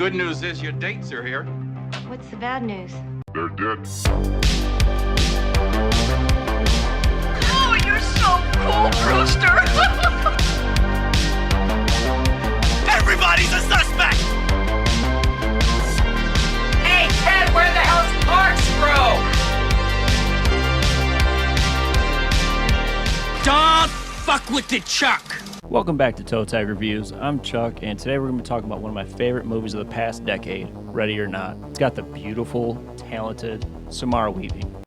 good news is your dates are here. What's the bad news? They're dead. Oh, you're so cool, Brewster! Everybody's a suspect! Hey, Ted, where the hell's Corkscrew? Don't fuck with the Chuck! Welcome back to Toe Tag Reviews. I'm Chuck, and today we're going to be talking about one of my favorite movies of the past decade, Ready or Not. It's got the beautiful, talented Samara Weaving.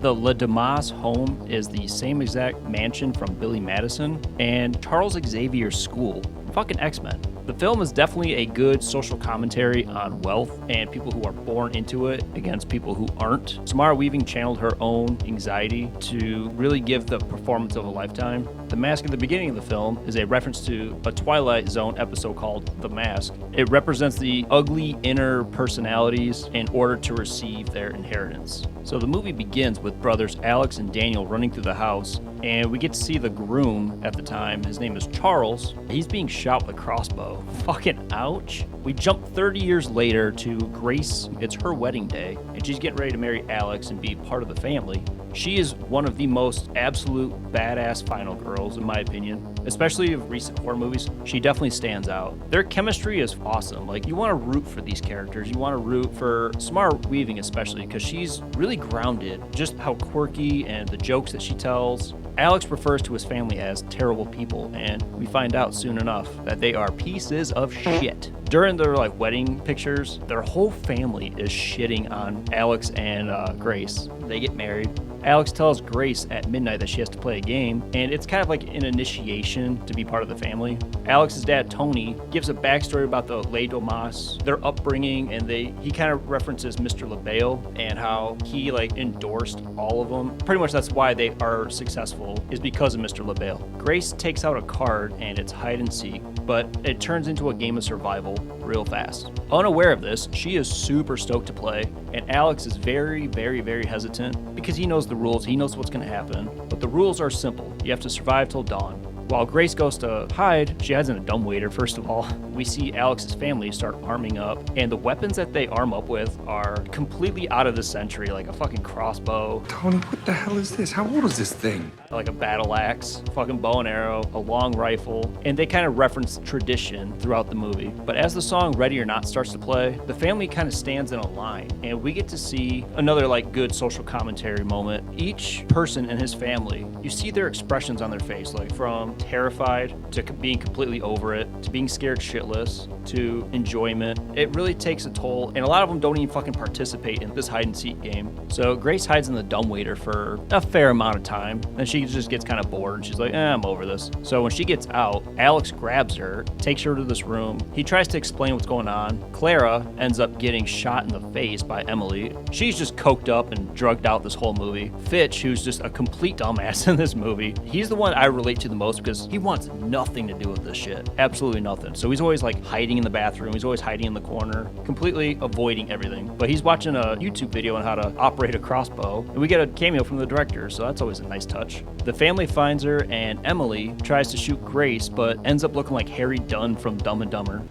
The Le Damas home is the same exact mansion from Billy Madison and Charles Xavier's school, fucking X-Men. The film is definitely a good social commentary on wealth and people who are born into it against people who aren't. Samara Weaving channeled her own anxiety to really give the performance of a lifetime. The mask at the beginning of the film is a reference to a Twilight Zone episode called The Mask. It represents the ugly inner personalities in order to receive their inheritance. So the movie begins with brothers Alex and Daniel running through the house, and we get to see the groom at the time. His name is Charles. He's being shot with a crossbow. Fucking ouch. We jump 30 years later to Grace. It's her wedding day, and she's getting ready to marry Alex and be part of the family. She is one of the most absolute badass final girls, in my opinion. Especially of recent horror movies, she definitely stands out. Their chemistry is awesome. Like, you want to root for these characters. You want to root for Samara Weaving especially, because she's really grounded. Just how quirky and the jokes that she tells. Alex refers to his family as terrible people, and we find out soon enough that they are pieces of shit. During their wedding pictures, their whole family is shitting on Alex and Grace. They get married. Alex tells Grace at midnight that she has to play a game, and it's kind of like an initiation to be part of the family. Alex's dad, Tony, gives a backstory about the Les Damas, their upbringing, and he kind of references Mr. LaBelle and how he endorsed all of them. Pretty much that's why they are successful, is because of Mr. LaBelle. Grace takes out a card, and it's hide and seek, but it turns into a game of survival real fast. Unaware of this, she is super stoked to play, and Alex is very, very, very hesitant because he knows the rules, he knows what's going to happen, but the rules are simple. You have to survive till dawn. While Grace goes to hide, she hides in a dumbwaiter, first of all. We see Alex's family start arming up, and the weapons that they arm up with are completely out of the century, like a fucking crossbow. Tony, what the hell is this? How old is this thing? Like a battle axe, fucking bow and arrow, a long rifle, and they kind of reference tradition throughout the movie. But as the song Ready or Not starts to play, the family kind of stands in a line, and we get to see another good social commentary moment. Each person in his family, you see their expressions on their face, from terrified to being completely over it, to being scared shitless, to enjoyment. It really takes a toll, and a lot of them don't even fucking participate in this hide and seek game. So Grace hides in the dumbwaiter for a fair amount of time, and she just gets kind of bored, and she's like, I'm over this. So when she gets out, Alex grabs her, takes her to this room. He tries to explain what's going on. Clara ends up getting shot in the face by Emily. She's just coked up and drugged out this whole movie. Fitch, who's just a complete dumbass in this movie, he's the one I relate to the most because he wants nothing to do with this shit. Absolutely nothing. So he's always hiding in the bathroom. He's always hiding in the corner, completely avoiding everything. But he's watching a YouTube video on how to operate a crossbow, and we get a cameo from the director, so that's always a nice touch. The family finds her, and Emily tries to shoot Grace, but ends up looking like Harry Dunn from Dumb and Dumber.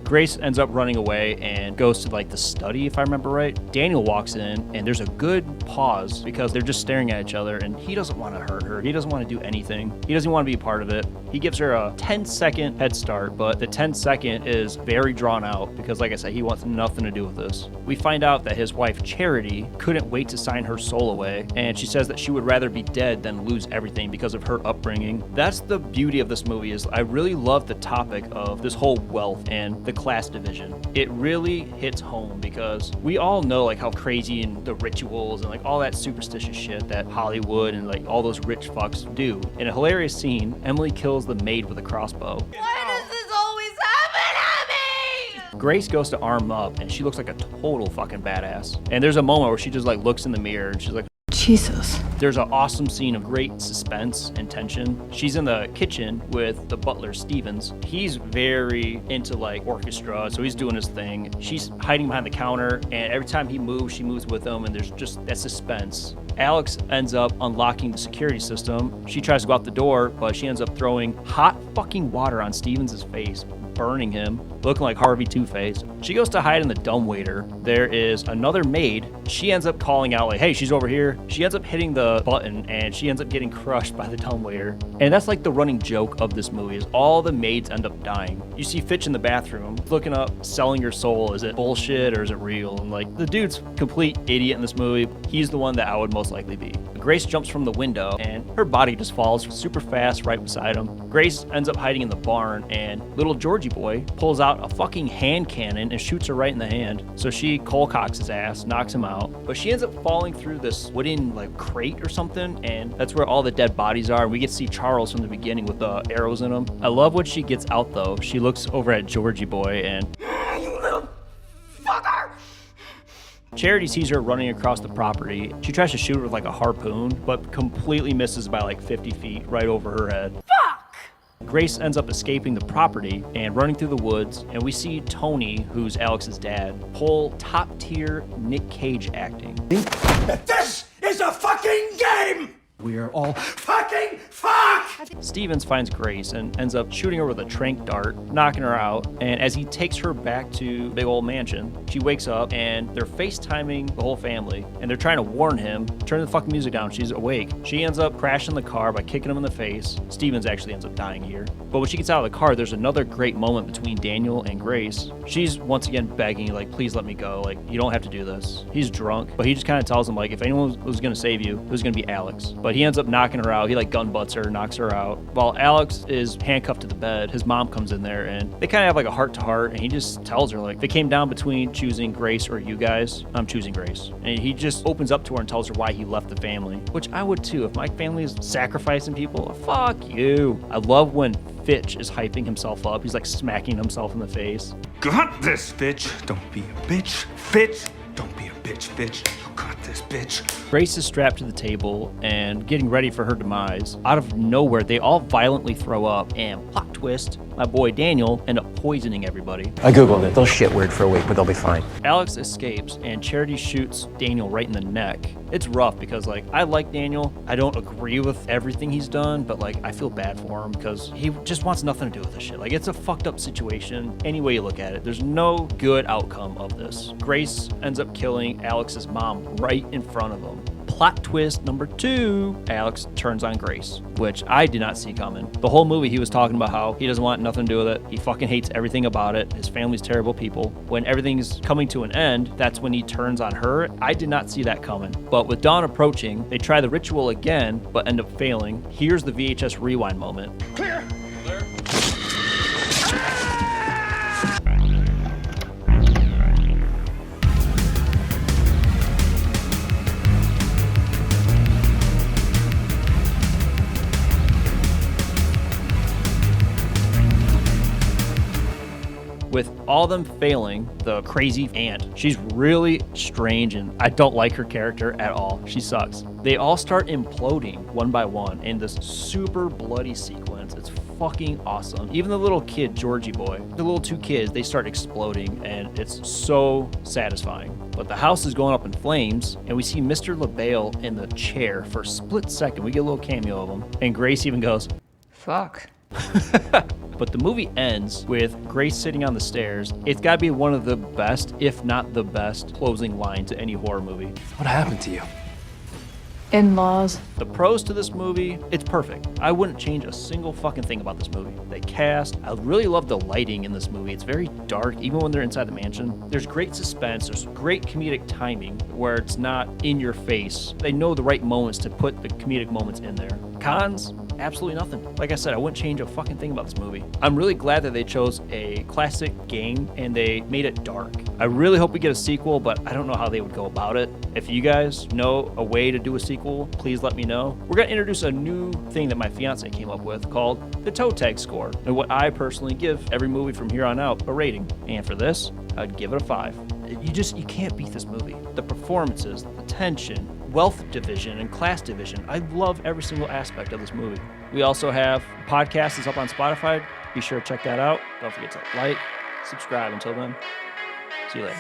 Grace ends up running away and goes to the study, if I remember right. Daniel walks in, and there's a good pause because they're just staring at each other, and he doesn't want to hurt her. He doesn't want to do anything. He doesn't want to be a part of it. He gives her a 10-second head start, but the 10-second is very drawn out because, like I said, he wants nothing to do with this. We find out that his wife, Charity, couldn't wait to sign her soul away, and she says that she would rather be dead than lose everything because of her upbringing. That's the beauty of this movie, is I really love the topic of this whole wealth and the class division. It really hits home because we all know how crazy and the rituals and all that superstitious shit that Hollywood and all those rich fucks do. In a hilarious scene, Emily kills the maid with a crossbow. Why does this always happen to me? Grace goes to arm up, and she looks like a total fucking badass. And there's a moment where she just looks in the mirror and she's like, Jesus. There's an awesome scene of great suspense and tension. She's in the kitchen with the butler, Stevens. He's very into orchestra, so he's doing his thing. She's hiding behind the counter, and every time he moves, she moves with him, and there's just that suspense. Alex ends up unlocking the security system. She tries to go out the door, but she ends up throwing hot fucking water on Stevens' face, burning him, looking like Harvey Two-Face. She goes to hide in the dumbwaiter. There is another maid. She ends up calling out like, hey, she's over here. She ends up hitting the button and she ends up getting crushed by the dumbwaiter. And that's like the running joke of this movie is all the maids end up dying. You see Fitch in the bathroom looking up, selling your soul. Is it bullshit or is it real? And like the dude's complete idiot in this movie. He's the one that I would most likely be. Grace jumps from the window and her body just falls super fast right beside him. Grace ends up hiding in the barn and little Georgie boy pulls out a fucking hand cannon and shoots her right in the hand. So she cold-cocks his ass, knocks him out, but she ends up falling through this wooden like crate or something, and that's where all the dead bodies are. We get to see Charles from the beginning with the arrows in him. I love when she gets out though. She looks over at Georgie boy and you little fucker! Charity sees her running across the property. She tries to shoot her with like a harpoon, but completely misses by like 50 feet right over her head. Fuck! Grace ends up escaping the property and running through the woods, and we see Tony, who's Alex's dad, pull top-tier Nick Cage acting. This is a fucking game! We are all fucking fuck! Stevens finds Grace and ends up shooting her with a tranq dart, knocking her out, and as he takes her back to the big old mansion, she wakes up and they're FaceTiming the whole family, and they're trying to warn him, turn the fucking music down, she's awake. She ends up crashing the car by kicking him in the face. Stevens actually ends up dying here. But when she gets out of the car, there's another great moment between Daniel and Grace. She's once again begging, like, please let me go, like, you don't have to do this. He's drunk, but he just kind of tells him, like, if anyone was gonna save you, it was gonna be Alex. But he ends up knocking her out. He like gun butts her, knocks her out. While Alex is handcuffed to the bed, his mom comes in there and they kind of have like a heart to heart, and he just tells her like, if it came down between choosing Grace or you guys, I'm choosing Grace. And he just opens up to her and tells her why he left the family, which I would too. If my family is sacrificing people, fuck you. I love when Fitch is hyping himself up. He's like smacking himself in the face. Got this, Fitch. Don't be a bitch, Fitch. Don't be a bitch, Fitch. You got this, bitch. Grace is strapped to the table and getting ready for her demise. Out of nowhere, they all violently throw up, and plot twist, my boy Daniel end up poisoning everybody. I googled it. They'll shit weird for a week, but they'll be fine. Alex escapes, and Charity shoots Daniel right in the neck. It's rough because, like, I like Daniel. I don't agree with everything he's done, but, like, I feel bad for him because he just wants nothing to do with this shit. Like, it's a fucked up situation any way you look at it. There's no good outcome of this. Grace ends up killing Alex's mom right in front of him. Plot twist number 2, Alex turns on Grace, which I did not see coming. The whole movie he was talking about how he doesn't want nothing to do with it. He fucking hates everything about it. His family's terrible people. When everything's coming to an end, that's when he turns on her. I did not see that coming. But with dawn approaching, they try the ritual again, but end up failing. Here's the VHS rewind moment. Clear! With all them failing, the crazy aunt, she's really strange and I don't like her character at all. She sucks. They all start imploding one by one in this super bloody sequence. It's fucking awesome. Even the little kid, Georgie boy, the little 2 kids, they start exploding and it's so satisfying. But the house is going up in flames and we see Mr. LaBelle in the chair for a split second. We get a little cameo of him. And Grace even goes, Fuck. But the movie ends with Grace sitting on the stairs. It's got to be one of the best, if not the best, closing line to any horror movie. What happened to you? In-laws. The pros to this movie, it's perfect. I wouldn't change a single fucking thing about this movie. The cast, I really love the lighting in this movie. It's very dark, even when they're inside the mansion. There's great suspense, there's great comedic timing where it's not in your face. They know the right moments to put the comedic moments in there. Cons, absolutely nothing. Like I said, I wouldn't change a fucking thing about this movie. I'm really glad that they chose a classic game and they made it dark. I really hope we get a sequel, but I don't know how they would go about it. If you guys know a way to do a sequel, please let me know. We're gonna introduce a new thing that my fiance came up with called the toe tag score, and what I personally give every movie from here on out a rating. And for this, I'd give it a 5. You can't beat this movie. The performances, the tension, wealth division, and class division. I love every single aspect of this movie. We also have a podcast that's up on Spotify. Be sure to check that out. Don't forget to like, subscribe. Until then, see you later.